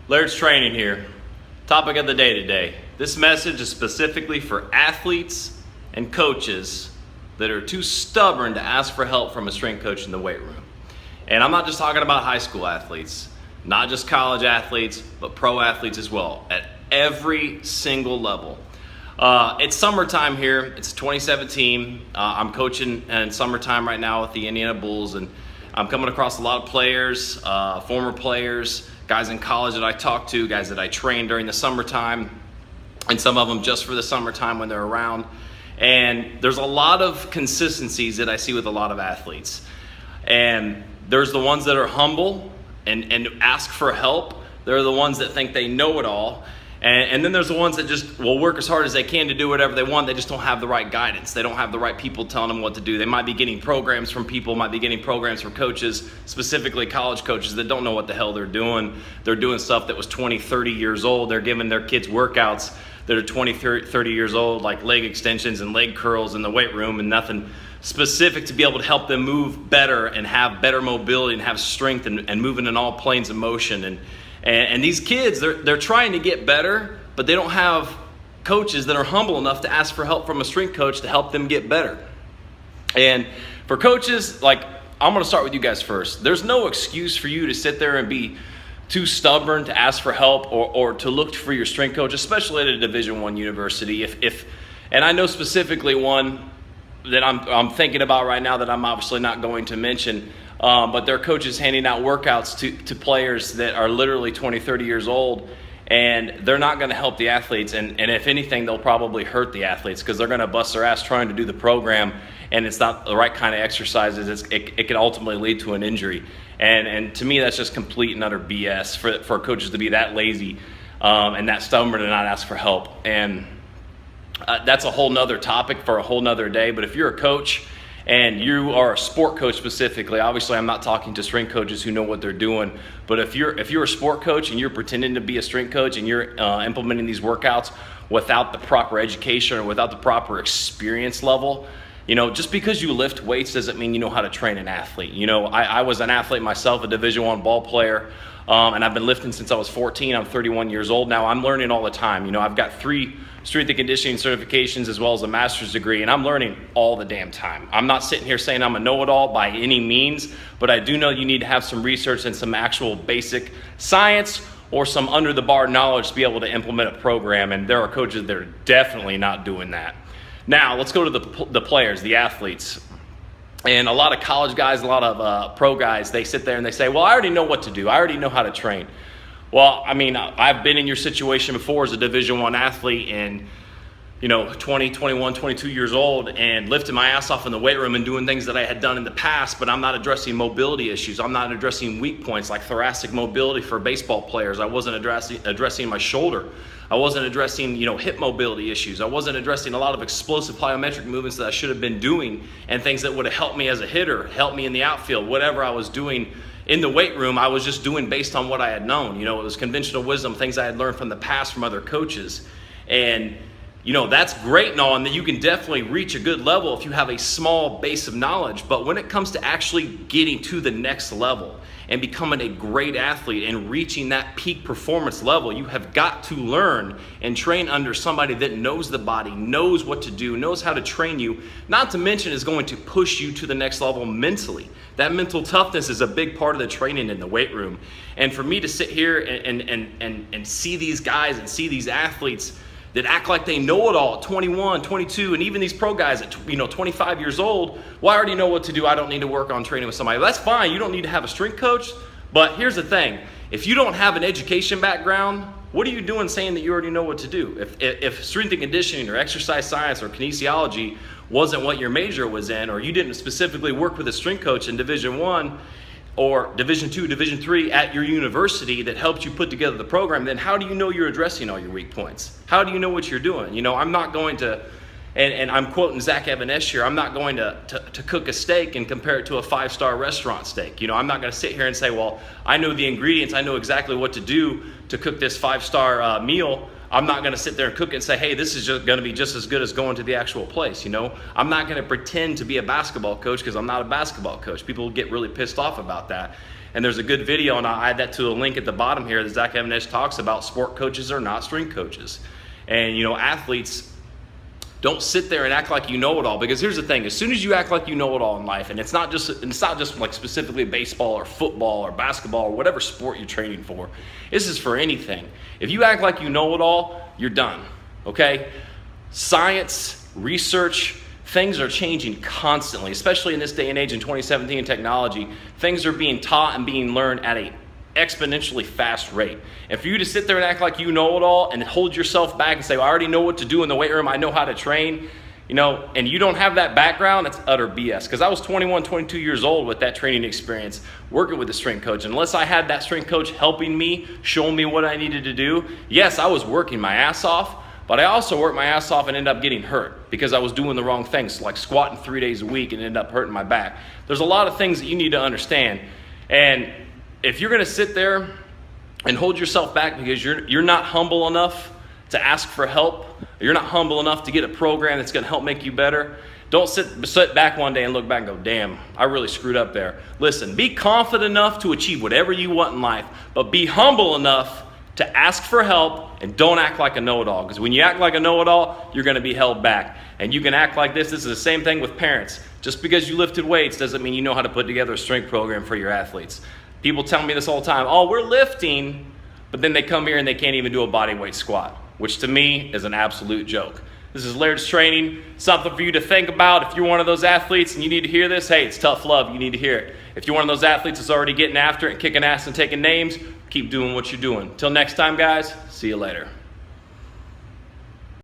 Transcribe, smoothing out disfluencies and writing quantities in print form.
Laird's Training here. Topic of the day today. This message is specifically for athletes and coaches that are too stubborn to ask for help from a strength coach in the weight room. And I'm not just talking about high school athletes, not just college athletes, but pro athletes as well, at every single level. It's summertime here. It's 2017. I'm coaching in summertime right now with the Indiana Bulls, and I'm coming across a lot of players, former players, guys in college that I talk to, guys that I train during the summertime, and some of them just for the summertime when they're around. And there's a lot of consistencies that I see with a lot of athletes. And there's the ones that are humble and ask for help. There are the ones that think they know it all. And then there's the ones that just will work as hard as they can to do whatever they want. They just don't have the right guidance. They don't have the right people telling them what to do. They might be getting programs from people, might be getting programs from coaches, specifically college coaches that don't know what the hell they're doing. They're doing stuff that was 20, 30 years old. They're giving their kids workouts that are 20, 30 years old, like leg extensions and leg curls in the weight room, and nothing specific to be able to help them move better and have better mobility and have strength and moving in all planes of motion. And these kids, they're trying to get better, but they don't have coaches that are humble enough to ask for help from a strength coach to help them get better. And for coaches, like, I'm going to start with you guys first. There's no excuse for you to sit there and be too stubborn to ask for help or to look for your strength coach, especially at a Division I university. And I know specifically one that I'm thinking about right now that I'm obviously not going to mention, but their coaches handing out workouts to players that are literally 20, 30 years old, and they're not going to help the athletes. And if anything, they'll probably hurt the athletes because they're going to bust their ass trying to do the program, and it's not the right kind of exercises. It can ultimately lead to an injury. And to me, that's just complete and utter BS for coaches to be that lazy and that stubborn to not ask for help. And that's a whole nother topic for a whole nother day. But if you're a coach and you are a sport coach specifically, obviously I'm not talking to strength coaches who know what they're doing, but if you're a sport coach and you're pretending to be a strength coach and you're implementing these workouts without the proper education or without the proper experience level, just because you lift weights doesn't mean you know how to train an athlete. I was an athlete myself, a Division I ball player, and I've been lifting since I was 14. I'm 31 years old now. I'm learning all the time. I've got 3 strength and conditioning certifications as well as a master's degree, and I'm learning all the damn time. I'm not sitting here saying I'm a know-it-all by any means, but I do know you need to have some research and some actual basic science or some under-the-bar knowledge to be able to implement a program, and there are coaches that are definitely not doing that. Now, let's go to the players, the athletes. And a lot of college guys, a lot of pro guys, they sit there and they say, well, I already know what to do. I already know how to train. Well, I mean, I've been in your situation before as a Division I athlete and, 20, 21, 22 years old and lifting my ass off in the weight room and doing things that I had done in the past, but I'm not addressing mobility issues. I'm not addressing weak points like thoracic mobility for baseball players. I wasn't addressing my shoulder. I wasn't addressing, hip mobility issues. I wasn't addressing a lot of explosive plyometric movements that I should have been doing and things that would have helped me as a hitter, helped me in the outfield, whatever I was doing in the weight room, I was just doing based on what I had known. It was conventional wisdom, things I had learned from the past from other coaches. And, that's great and all, and that you can definitely reach a good level if you have a small base of knowledge. But when it comes to actually getting to the next level and becoming a great athlete and reaching that peak performance level, you have got to learn and train under somebody that knows the body, knows what to do, knows how to train you, not to mention is going to push you to the next level mentally. That mental toughness is a big part of the training in the weight room. And for me to sit here and see these guys and see these athletes that act like they know it all at 21, 22, and even these pro guys at 25 years old, well, I already know what to do. I don't need to work on training with somebody. Well, that's fine. You don't need to have a strength coach. But here's the thing. If you don't have an education background, what are you doing saying that you already know what to do? If strength and conditioning or exercise science or kinesiology wasn't what your major was in, or you didn't specifically work with a strength coach in Division I or Division II, Division III at your university that helped you put together the program, then how do you know you're addressing all your weak points? How do you know what you're doing? I'm not going to, and I'm quoting Zach M.S here, I'm not going to cook a steak and compare it to a 5-star restaurant steak. I'm not going to sit here and say, well, I know the ingredients, I know exactly what to do to cook this 5-star meal. I'm not going to sit there and cook it and say, hey, this is just going to be just as good as going to the actual place. I'm not going to pretend to be a basketball coach because I'm not a basketball coach. People get really pissed off about that. And there's a good video, and I'll add that to a link at the bottom here, that Zach M.S talks about sport coaches are not strength coaches. And, athletes, don't sit there and act like you know it all, because here's the thing: as soon as you act like you know it all in life, and it's not just like specifically baseball or football or basketball or whatever sport you're training for, this is for anything. If you act like you know it all, you're done. Okay? Science, research, things are changing constantly, especially in this day and age in 2017 technology. Things are being taught and being learned at a exponentially fast rate. And for you to sit there and act like you know it all and hold yourself back and say, well, I already know what to do in the weight room, I know how to train, and you don't have that background, that's utter BS. Because I was 21, 22 years old with that training experience, working with a strength coach. And unless I had that strength coach helping me, showing me what I needed to do, yes, I was working my ass off, but I also worked my ass off and ended up getting hurt because I was doing the wrong things, like squatting 3 days a week and ended up hurting my back. There's a lot of things that you need to understand. And if you're going to sit there and hold yourself back because you're not humble enough to ask for help, you're not humble enough to get a program that's going to help make you better, don't sit back one day and look back and go, damn, I really screwed up there. Listen, be confident enough to achieve whatever you want in life, but be humble enough to ask for help, and don't act like a know-it-all. Because when you act like a know-it-all, you're going to be held back. And you can act like this. This is the same thing with parents. Just because you lifted weights doesn't mean you know how to put together a strength program for your athletes. People tell me this all the time. Oh, we're lifting, but then they come here and they can't even do a body weight squat, which to me is an absolute joke. This is Laird's Training, something for you to think about. If you're one of those athletes and you need to hear this, hey, it's tough love. You need to hear it. If you're one of those athletes that's already getting after it and kicking ass and taking names, keep doing what you're doing. Till next time, guys, see you later.